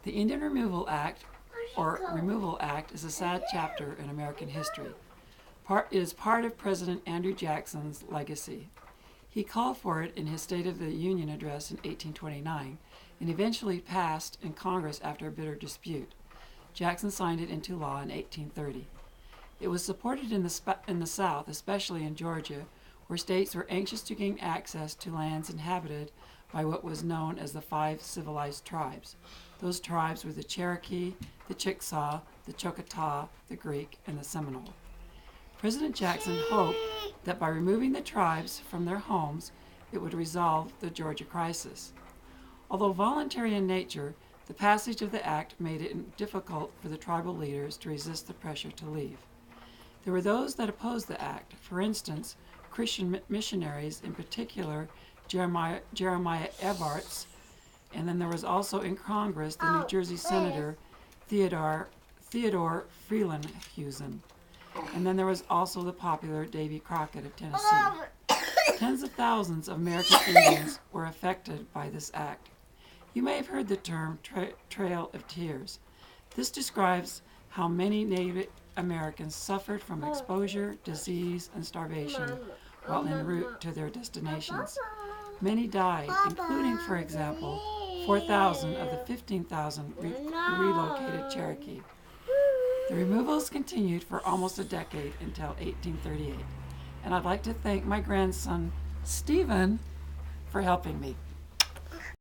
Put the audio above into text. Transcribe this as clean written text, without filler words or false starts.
The Indian Removal Act, or Removal Act, is a sad chapter in American history. It is part of President Andrew Jackson's legacy. He called for it in his State of the Union address in 1829 and eventually passed in Congress after a bitter dispute. Jackson signed it into law in 1830. It was supported in the South, especially in Georgia, where states were anxious to gain access to lands inhabited by what was known as the 5 civilized tribes. Those tribes were the Cherokee, the Chickasaw, the Choctaw, the Greek, and the Seminole. President Jackson hoped that by removing the tribes from their homes, it would resolve the Georgia crisis. Although voluntary in nature, the passage of the act made it difficult for the tribal leaders to resist the pressure to leave. There were those that opposed the act. For instance, Christian missionaries, in particular Jeremiah Evarts, and then there was also in Congress the New Jersey Senator Theodore Frelinghuysen. And then there was also the popular Davy Crockett of Tennessee. Tens of thousands of American Indians were affected by this act. You may have heard the term Trail of Tears. This describes how many Native Americans suffered from exposure, disease, and starvation while en route to their destinations. Many died, including, for example, 4,000 of the 15,000 relocated Cherokee. The removals continued for almost a decade until 1838, and I'd like to thank my grandson, Stephen, for helping me.